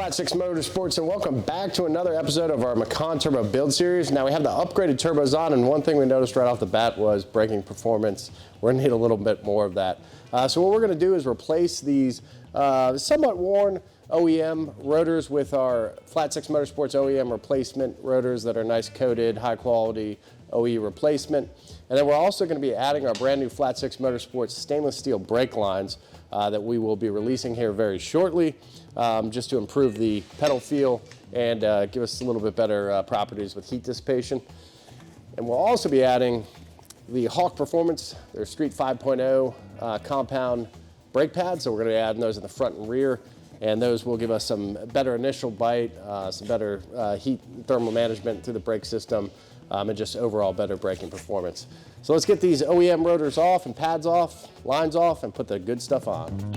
Flat 6 Motorsports, and welcome back to another episode of our Macan Turbo build series. Now we have the upgraded turbos on, and one thing we noticed right off the bat was braking performance. We're going to need a little bit more of that. So what we're going to do is replace these somewhat worn OEM rotors with our Flat 6 Motorsports OEM replacement rotors that are nice coated, high quality OE replacement. And then we're also going to be adding our brand new Flat 6 Motorsports stainless steel brake lines that we will be releasing here very shortly, just to improve the pedal feel and give us a little bit better properties with heat dissipation. And we'll also be adding the Hawk Performance, their Street 5.0 compound brake pads. So we're going to be adding those in the front and rear, and those will give us some better initial bite, some better heat thermal management through the brake system, and just overall better braking performance. So let's get these OEM rotors off and pads off, lines off, and put the good stuff on.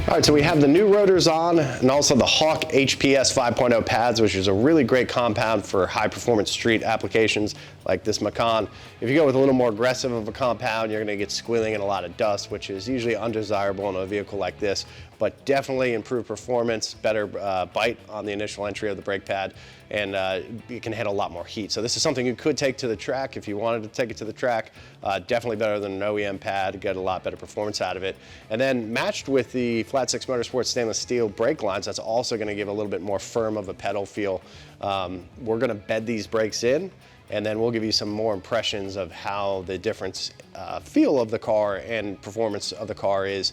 All right, so we have the new rotors on and also the Hawk HPS 5.0 pads, which is a really great compound for high performance street applications like this Macan. If you go with a little more aggressive of a compound, you're gonna get squealing and a lot of dust, which is usually undesirable in a vehicle like this, but definitely improved performance, better bite on the initial entry of the brake pad, and you can handle a lot more heat. So this is something you could take to the track if you wanted to take it to the track. Definitely better than an OEM pad, get a lot better performance out of it. And then matched with the Flat 6 Motorsports stainless steel brake lines, that's also gonna give a little bit more firm of a pedal feel. We're gonna bed these brakes in, and then we'll give you some more impressions of how the difference feel of the car and performance of the car is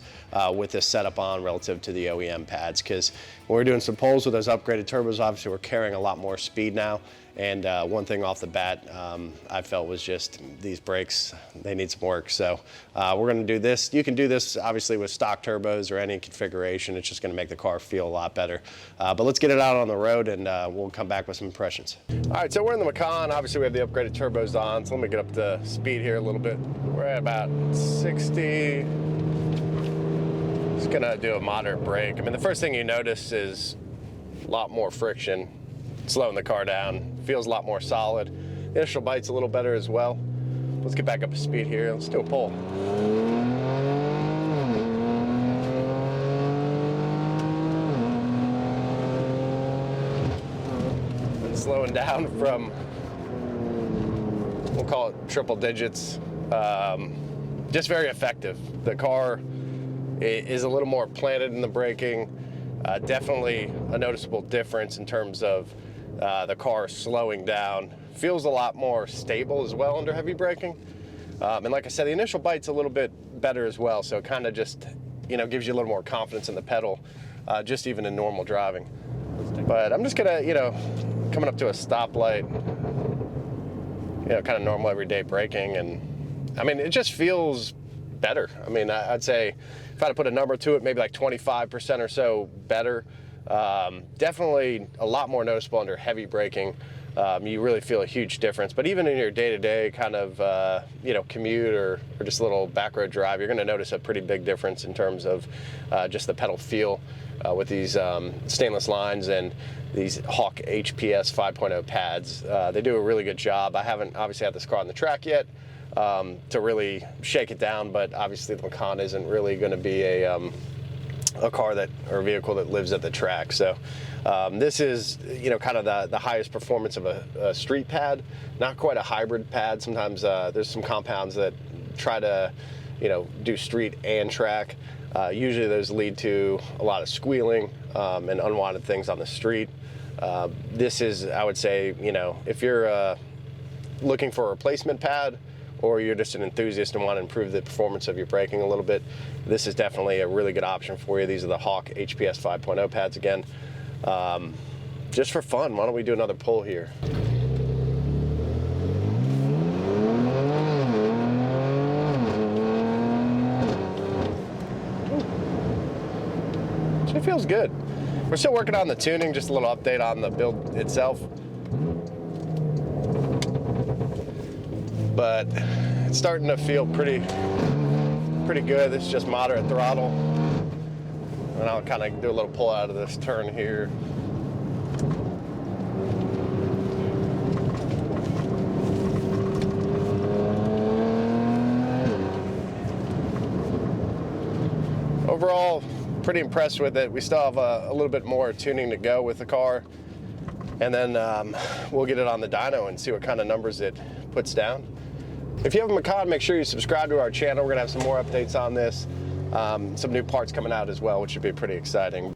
with this setup on relative to the OEM pads. Because when we're doing some pulls with those upgraded turbos, obviously we're carrying a lot more speed now. And one thing off the bat I felt was just these brakes, they need some work. So we're gonna do this. You can do this obviously with stock turbos or any configuration. It's just gonna make the car feel a lot better. But let's get it out on the road, and we'll come back with some impressions. All right, so we're in the Macan. Obviously we have the upgraded turbos on. So let me get up to speed here a little bit. We're at about 60. Just gonna do a moderate brake. I mean, the first thing you notice is a lot more friction, slowing the car down. Feels a lot more solid. The initial bite's a little better as well. Let's get back up to speed here. Let's do a pull. And slowing down from, we'll call it triple digits. Just very effective. The car is a little more planted in the braking. Definitely a noticeable difference in terms of the car slowing down. Feels a lot more stable as well under heavy braking. And like I said, the initial bite's a little bit better as well, so it kind of just, you know, gives you a little more confidence in the pedal, just even in normal driving. But I'm just gonna, you know, coming up to a stoplight, you know, kind of normal everyday braking, and I mean, it just feels better. I mean, I'd say if I had to put a number to it, maybe like 25% or so better. Definitely a lot more noticeable under heavy braking. You really feel a huge difference, but even in your day-to-day kind of, you know, commute or just a little back road drive, you're gonna notice a pretty big difference in terms of just the pedal feel with these stainless lines and these Hawk HPS 5.0 pads. They do a really good job. I haven't obviously had this car on the track yet to really shake it down, but obviously the Macan isn't really gonna be a car that, or a vehicle that lives at the track. So this is, you know, kind of the highest performance of a street pad, not quite a hybrid pad. Sometimes there's some compounds that try to, you know, do street and track. Usually those lead to a lot of squealing and unwanted things on the street. This is, I would say, you know, if you're looking for a replacement pad, or you're just an enthusiast and want to improve the performance of your braking a little bit, this is definitely a really good option for you. These are the Hawk HPS 5.0 pads again. Just for fun, why don't we do another pull here? It feels good. We're still working on the tuning, just a little update on the build itself. But it's starting to feel pretty good. This is just moderate throttle. And I'll kind of do a little pull out of this turn here. Overall, pretty impressed with it. We still have a little bit more tuning to go with the car. And then we'll get it on the dyno and see what kind of numbers it puts down. If you have a Macan, make sure you subscribe to our channel. We're gonna have some more updates on this. Some new parts coming out as well, which should be pretty exciting.